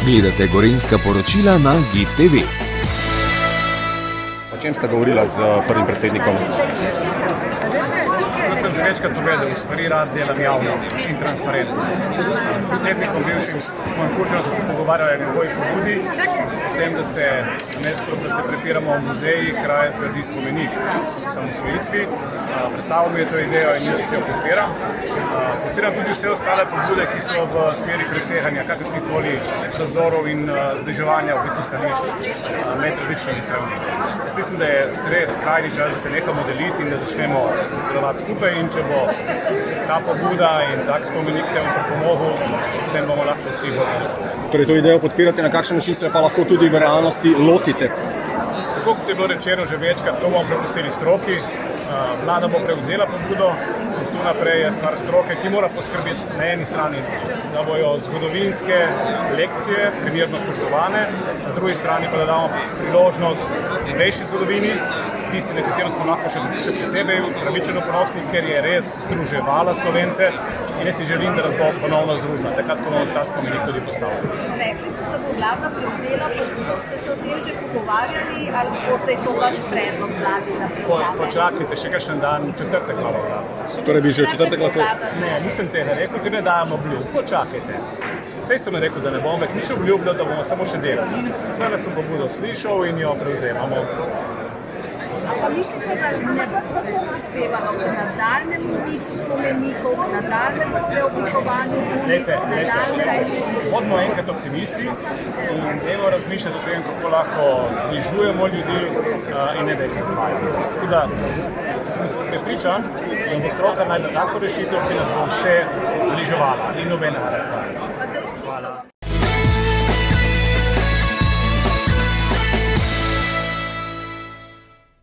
Gledate Gorenjska poročila na GIF TV. O čem sta govorila z prvim predsednikom? Kot sem že večkrat povedal, stvari rad delam javno in transparentno. S predsednikom bivšim mojim Kurčanom so se pogovarjali o njegovi pobudi, o tem, da se prepiramo v muzejih, raje zgradi spomenik osamosvojitvi. Predstavil mi je to idejo in jaz jo podpiram. Podpiram tudi vse ostale pobude, ki so v smeri preseganja kakršnihkoli razdorov in zbliževanja v bistvu stališč med različnimi stranmi. Jaz mislim, da je res skrajni čas, da se nehamo deliti in da začnemo delovati skupaj, in če bo ta pobuda in tak spomenik temu pripomogel, potem bomo lahko vsi govorili. Torej, to idejo podpirate, na kakšen način se pa lahko tudi v realnosti lotite? Tako kot je bilo rečeno že večkrat, to bomo prepustili stroki. Vlada bo prevzela pobudo, tu naprej je stvar stroke, ki mora poskrbeti na eni strani, da bojo zgodovinske lekcije primerno spoštovane, na drugi strani pa da damo priložnost novejši zgodovini, tisti, na katero smo lahko še posebej upravičeno ponosni, ker je res združevala Slovence, in jaz si želim, da nas bo ponovno združila, takrat, ko bomo ta spomenik tudi postavili. Rekli ste, da bo vlada prevzela pobudo. Ste se o tem že pogovarjali ali bo zdaj to vaš predlog vladi, da prevzame? Počakajte, še kakšen dan, četrtek malo vlada. Torej bi že v četrtek lahko... Ne, nisem tega rekel, ker ne dajemo obljub. Počakajte. Sej sem rekel, da ne bom več nič obljubljal, da bomo samo še delali. Zdaj sem pobudo slišal in jo prevzemamo. Pa mislite, da ne bo to prispevalo k nadaljnjemu umiku spomenikov, k nadaljnjemu preoblikovanju ulic, k nadaljnjemu... Bodimo enkrat optimisti in dajmo razmišljati o tem, kako lahko zbližujemo ljudi in ne da jih razvajamo. Tako da sem prepričan, da bo stroka najde tako rešitev, ki nas bo vse zbliževala in nobena razprava.